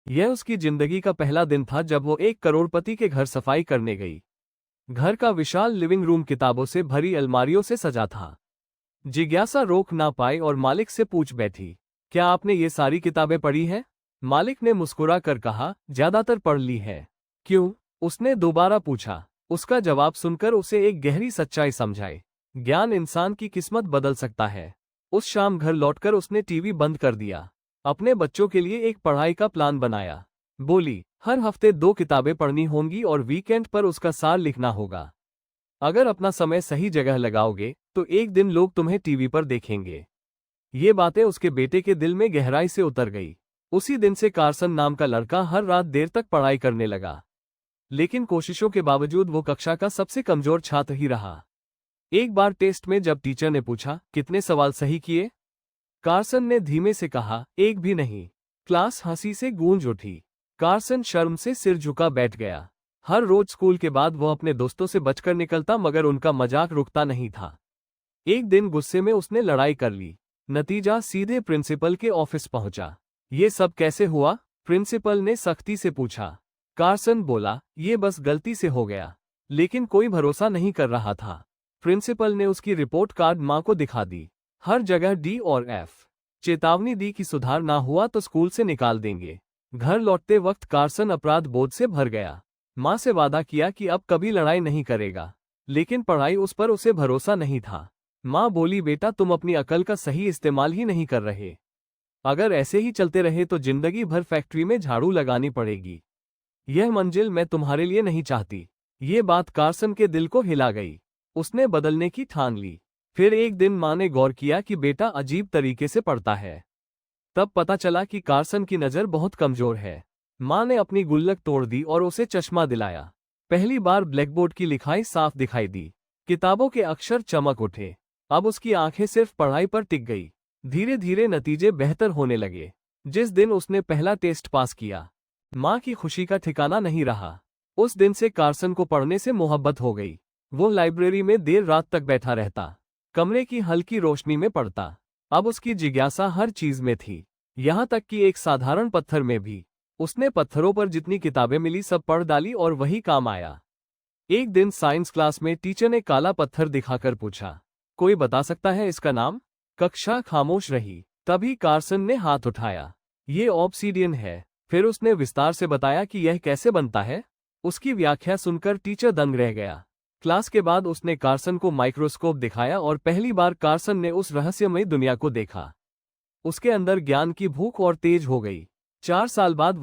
यह उसकी जिंदगी का पहला दिन था जब वो एक करोड़पति के घर सफाई करने गई। घर का विशाल लिविंग रूम किताबों से भरी अलमारियों से सजा था। जिज्ञासा रोक ना पाई और मालिक से पूछ बैठी, क्या आपने ये सारी किताबें पढ़ी हैं? मालिक ने मुस्कुरा कर कहा, ज्यादातर पढ़ ली है। क्यों? उसने दोबारा पूछा। उसका जवाब सुनकर उसे एक गहरी सच्चाई समझाई। ज्ञान इंसान की किस्मत बदल सकता है। उस शाम घर लौटकर उसने टीवी बंद कर दिया। अपने बच्चों के लिए एक पढ़ाई का प्लान बनाया। बोली, हर हफ्ते 2 किताबें पढ़नी होंगी और वीकेंड पर उसका सार लिखना होगा। अगर अपना समय सही जगह लगाओगे तो एक दिन लोग तुम्हें टीवी पर देखेंगे। ये बातें उसके बेटे के दिल में गहराई से उतर गई। उसी दिन से कार्सन नाम का लड़का हर रात देर तक पढ़ाई करने लगा। लेकिन कोशिशों के बावजूद वो कक्षा का सबसे कमजोर छात्र ही रहा। एक बार टेस्ट में जब टीचर ने पूछा, कितने सवाल सही किए? कार्सन ने धीमे से कहा, एक भी नहीं। क्लास हंसी से गूंज उठी। कार्सन शर्म से सिर झुका बैठ गया। हर रोज स्कूल के बाद वो अपने दोस्तों से बचकर निकलता मगर उनका मजाक रुकता नहीं था। एक दिन गुस्से में उसने लड़ाई कर ली। नतीजा सीधे प्रिंसिपल के ऑफिस पहुंचा। ये सब कैसे हुआ? प्रिंसिपल ने सख्ती से पूछा। कार्सन बोला, ये बस गलती से हो गया। लेकिन कोई भरोसा नहीं कर रहा था। प्रिंसिपल ने उसकी रिपोर्ट कार्ड मां को दिखा दी। हर जगह डी और एफ। चेतावनी दी कि सुधार ना हुआ तो स्कूल से निकाल देंगे। घर लौटते वक्त कार्सन अपराध बोध से भर गया। मां से वादा किया कि अब कभी लड़ाई नहीं करेगा। लेकिन पढ़ाई उस पर उसे भरोसा नहीं था। मां बोली, बेटा तुम अपनी अकल का सही इस्तेमाल ही नहीं कर रहे। अगर ऐसे ही चलते रहे तो जिंदगी भर फैक्ट्री में झाड़ू लगानी पड़ेगी। यह मंजिल मैं तुम्हारे लिए नहीं चाहती। ये बात कार्सन के दिल को हिला गई। उसने बदलने की ठान ली। फिर एक दिन मां ने गौर किया कि बेटा अजीब तरीके से पढ़ता है। तब पता चला कि कार्सन की नज़र बहुत कमजोर है। मां ने अपनी गुल्लक तोड़ दी और उसे चश्मा दिलाया। पहली बार ब्लैकबोर्ड की लिखाई साफ दिखाई दी। किताबों के अक्षर चमक उठे। अब उसकी आंखें सिर्फ पढ़ाई पर टिक गई। धीरे धीरे नतीजे बेहतर होने लगे। जिस दिन उसने पहला टेस्ट पास किया, मां की खुशी का ठिकाना नहीं रहा। उस दिन से कार्सन को पढ़ने से मोहब्बत हो गई। वो लाइब्रेरी में देर रात तक बैठा रहता। कमरे की हल्की रोशनी में पढ़ता। अब उसकी जिज्ञासा हर चीज में थी, यहाँ तक कि एक साधारण पत्थर में भी। उसने पत्थरों पर जितनी किताबें मिली सब पढ़ डाली और वही काम आया। एक दिन साइंस क्लास में टीचर ने काला पत्थर दिखाकर पूछा, कोई बता सकता है इसका नाम? कक्षा खामोश रही। तभी कार्सन ने हाथ उठाया। ये ऑब्सीडियन है। फिर उसने विस्तार से बताया कि यह कैसे बनता है। उसकी व्याख्या सुनकर टीचर दंग रह गया। क्लास के बाद उसने कार्सन को माइक्रोस्कोप दिखाया और पहली बार कार्सन ने उस रहस्यमय दुनिया को देखा। उसके अंदर ज्ञान की भूख और तेज हो गई। 4 साल बाद